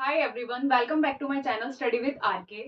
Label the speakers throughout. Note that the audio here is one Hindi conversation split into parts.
Speaker 1: Hi everyone, welcome back to my channel study with RK.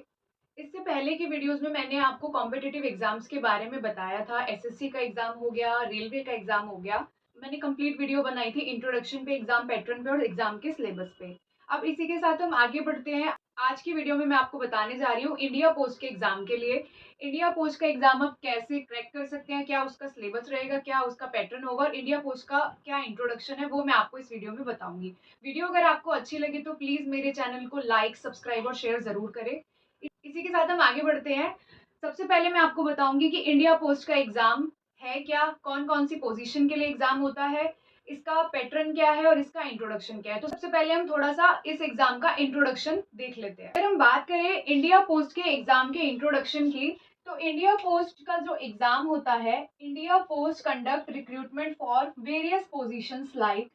Speaker 1: इससे पहले की वीडियोस में मैंने आपको कॉम्पिटिटिव एग्जाम्स के बारे में बताया था। एसएससी का एग्जाम हो गया, रेलवे का एग्जाम हो गया। मैंने कंप्लीट वीडियो बनाई थी इंट्रोडक्शन पे, एग्जाम पैटर्न पे और एग्जाम के सिलेबस पे। अब इसी के साथ हम आगे बढ़ते हैं। आज की वीडियो में मैं आपको बताने जा रही हूँ इंडिया पोस्ट के एग्जाम के लिए। इंडिया पोस्ट का एग्जाम आप कैसे क्रैक कर सकते हैं, क्या उसका सिलेबस रहेगा, क्या उसका पैटर्न होगा और इंडिया पोस्ट का क्या इंट्रोडक्शन है, वो मैं आपको इस वीडियो में बताऊंगी। वीडियो अगर आपको अच्छी लगे तो प्लीज मेरे चैनल को लाइक, सब्सक्राइब और शेयर जरूर करें। इसी के साथ हम आगे बढ़ते हैं। सबसे पहले मैं आपको बताऊंगी कि इंडिया पोस्ट का एग्जाम है क्या, कौन कौन सी पोजीशन के लिए एग्जाम होता है, इसका पैटर्न क्या है और इसका इंट्रोडक्शन क्या है। तो सबसे पहले हम थोड़ा सा इस एग्जाम का इंट्रोडक्शन देख लेते हैं। अगर हम बात करें इंडिया पोस्ट के एग्जाम के इंट्रोडक्शन की, तो इंडिया पोस्ट का जो एग्जाम होता है, India post conduct recruitment for various positions like,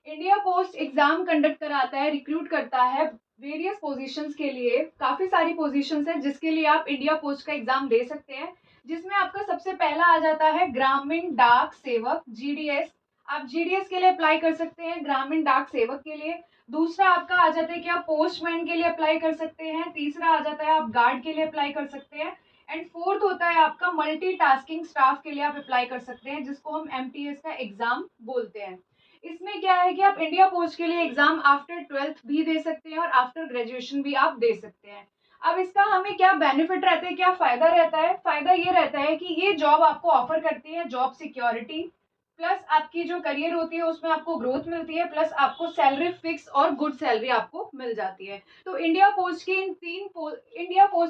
Speaker 1: India post exam conduct कराता है, रिक्रूट करता है वेरियस पोजीशंस के लिए। काफी सारी पोजीशंस है जिसके लिए आप इंडिया पोस्ट का एग्जाम दे सकते हैं, जिसमें आपका सबसे पहला आ जाता है ग्रामीण डाक सेवक, जीडीएस। आप जीडीएस के लिए अप्लाई कर सकते हैं, ग्रामीण डाक सेवक के लिए। दूसरा आपका आ जाता है कि आप पोस्टमैन के लिए अप्लाई कर सकते हैं। तीसरा आ जाता है आप गार्ड के लिए अप्लाई कर सकते हैं। एंड फोर्थ होता है आपका मल्टीटास्किंग स्टाफ के लिए आप अप्लाई कर सकते हैं, जिसको हम एमटीएस का एग्जाम बोलते हैं। इसमें क्या है कि आप इंडिया पोस्ट के लिए एग्जाम आफ्टर 12th भी दे सकते हैं और आफ्टर ग्रेजुएशन भी आप दे सकते हैं। अब इसका हमें क्या बेनिफिट रहता है, क्या फायदा रहता है? फायदा ये रहता है कि ये जॉब आपको ऑफर करती है जॉब सिक्योरिटी, प्लस आपकी जो करियर होती है उसमें आपको ग्रोथ मिलती है, प्लस आपको सैलरी फिक्स और गुड सैलरी आपको मिल जाती है। तो इंडिया पोस्ट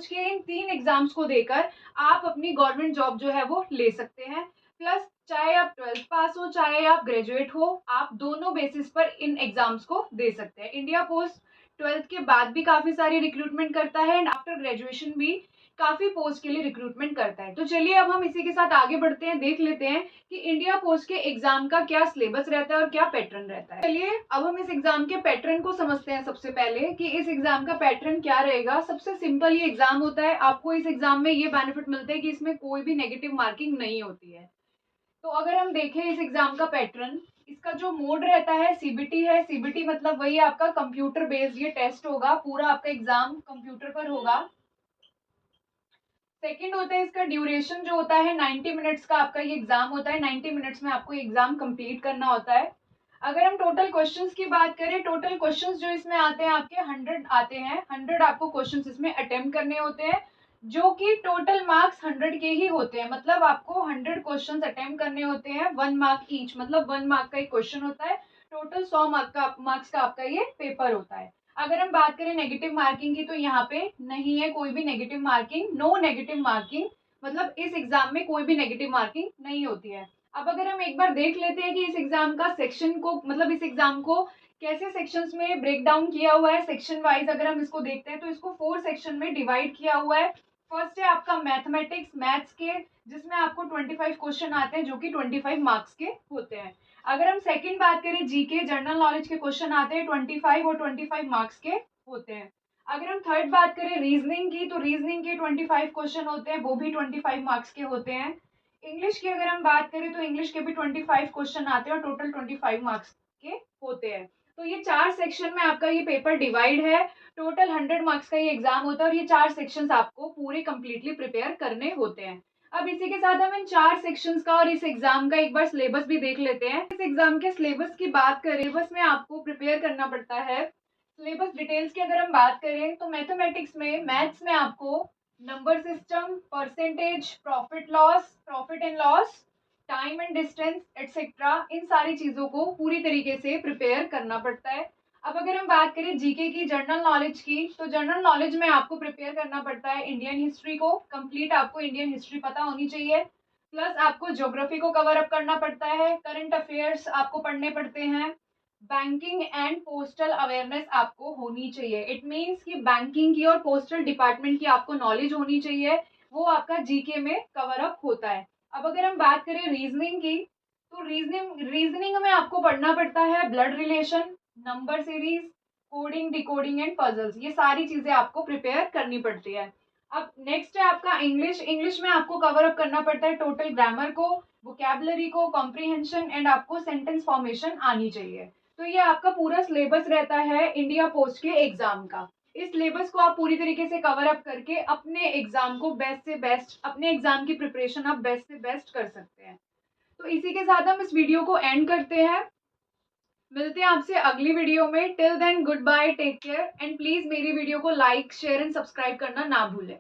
Speaker 1: के इन तीन एग्जाम्स को देकर आप अपनी गवर्नमेंट जॉब जो है वो ले सकते हैं। प्लस चाहे आप 12th पास हो, चाहे आप ग्रेजुएट हो, आप दोनों बेसिस पर इन एग्जाम्स को दे सकते हैं। इंडिया पोस्ट 12th के बाद भी काफी सारी रिक्रूटमेंट करता है एंड आफ्टर ग्रेजुएशन भी काफी पोस्ट के लिए रिक्रूटमेंट करता है। तो चलिए अब हम इसी के साथ आगे बढ़ते हैं, देख लेते हैं कि इंडिया पोस्ट के एग्जाम का क्या सिलेबस रहता है और क्या पैटर्न रहता है। चलिए अब हम इस एग्जाम के पैटर्न को समझते हैं। सबसे पहले कि इस एग्जाम का पैटर्न क्या रहेगा। सबसे सिंपल ये एग्जाम होता है। आपको इस एग्जाम में ये बेनिफिट मिलता है कि इसमें कोई भी नेगेटिव मार्किंग नहीं होती है। तो अगर हम देखें इस एग्जाम का पैटर्न, इसका जो मोड रहता है सीबीटी है। सीबीटी मतलब वही आपका कंप्यूटर बेस्ड ये टेस्ट होगा, पूरा आपका एग्जाम कंप्यूटर पर होगा। सेकंड होता है इसका ड्यूरेशन जो होता है 90 मिनट्स का आपका ये एग्जाम होता है। 90 मिनट्स में आपको एग्जाम कंप्लीट करना होता है। अगर हम टोटल क्वेश्चंस की बात करें, टोटल क्वेश्चंस जो इसमें आते हैं आपके 100 आते हैं। 100 आपको क्वेश्चंस इसमें अटेम्प्ट करने होते हैं, जो कि टोटल मार्क्स 100 के ही होते हैं। मतलब आपको 100 क्वेश्चंस अटेम्प्ट करने होते हैं, 1 मार्क ईच, मतलब 1 मार्क का एक क्वेश्चन होता है। टोटल 100 मार्क्स का आपका ये पेपर होता है। अगर हम बात करें नेगेटिव मार्किंग की, तो यहाँ पे नहीं है कोई भी negative marking, no negative marking. मतलब इस एग्जाम में कोई भी नेगेटिव मार्किंग नहीं होती है। अब अगर हम एक बार देख लेते हैं कि इस एग्जाम का सेक्शन को, मतलब इस एग्जाम को कैसे सेक्शंस में ब्रेक डाउन किया हुआ है सेक्शन वाइज, अगर हम इसको देखते हैं तो इसको 4 सेक्शन में डिवाइड किया हुआ है। फर्स्ट है आपका मैथमेटिक्स, मैथ्स के, जिसमें आपको 25 क्वेश्चन आते हैं जो कि 25 मार्क्स के होते हैं। अगर हम सेकंड बात करें जीके, जनरल नॉलेज के क्वेश्चन आते हैं 25 और 25 मार्क्स के होते हैं। अगर हम थर्ड बात करें रीजनिंग की, तो रीजनिंग के 25 क्वेश्चन होते हैं, वो भी 25 मार्क्स के होते हैं। इंग्लिश की अगर हम बात करें तो इंग्लिश के भी 25 क्वेश्चन आते हैं और टोटल 25 मार्क्स के होते हैं। तो ये 4 सेक्शन में आपका ये पेपर डिवाइड है। टोटल 100 मार्क्स का ये एग्जाम होता है और ये 4 सेक्शंस आपको पूरे कंप्लीटली प्रिपेयर करने होते हैं। अब इसी के साथ हम इन 4 सेक्शंस का और इस एग्जाम का एक बार सिलेबस भी देख लेते हैं। इस एग्जाम के सिलेबस की बात करें, सिलेबस में आपको प्रिपेयर करना पड़ता है। सिलेबस डिटेल्स की अगर हम बात करें तो मैथमेटिक्स में, मैथ्स में आपको number system, percentage, profit and loss, time and distance etcetera, इन सारी चीजों को पूरी तरीके से प्रिपेयर करना पड़ता है। अब अगर हम बात करें जीके की, जनरल नॉलेज की, तो जनरल नॉलेज में आपको प्रिपेयर करना पड़ता है इंडियन हिस्ट्री को, कंप्लीट आपको इंडियन हिस्ट्री पता होनी चाहिए। प्लस आपको ज्योग्राफी को कवर अप करना पड़ता है, करंट अफेयर्स आपको पढ़ने पड़ते हैं, बैंकिंग एंड पोस्टल अवेयरनेस आपको होनी चाहिए। इट मीन्स कि बैंकिंग की और पोस्टल डिपार्टमेंट की आपको नॉलेज होनी चाहिए, वो आपका जीके में कवर अप होता है। अब अगर हम बात करें रीजनिंग की, तो रीजनिंग में आपको पढ़ना पड़ता है blood relation, number series, coding, decoding and puzzles, ये सारी चीजें आपको प्रिपेयर करनी पड़ती है। अब नेक्स्ट है आपका इंग्लिश। इंग्लिश में आपको कवर अप करना पड़ता है टोटल ग्रामर को, वोकैबुलरी को, कॉम्प्रिहेंशन एंड आपको सेंटेंस फॉर्मेशन आनी चाहिए। तो ये आपका पूरा सिलेबस रहता है इंडिया पोस्ट के एग्जाम का। इस सिलेबस को आप पूरी तरीके से कवर अप करके अपने एग्जाम को बेस्ट से बेस्ट, अपने एग्जाम की प्रिपरेशन आप बेस्ट से बेस्ट कर सकते हैं। तो इसी के साथ हम इस वीडियो को एंड करते हैं। मिलते हैं आपसे अगली वीडियो में। Till then goodbye, take care and please मेरी वीडियो को लाइक, शेयर एंड सब्सक्राइब करना ना भूलें।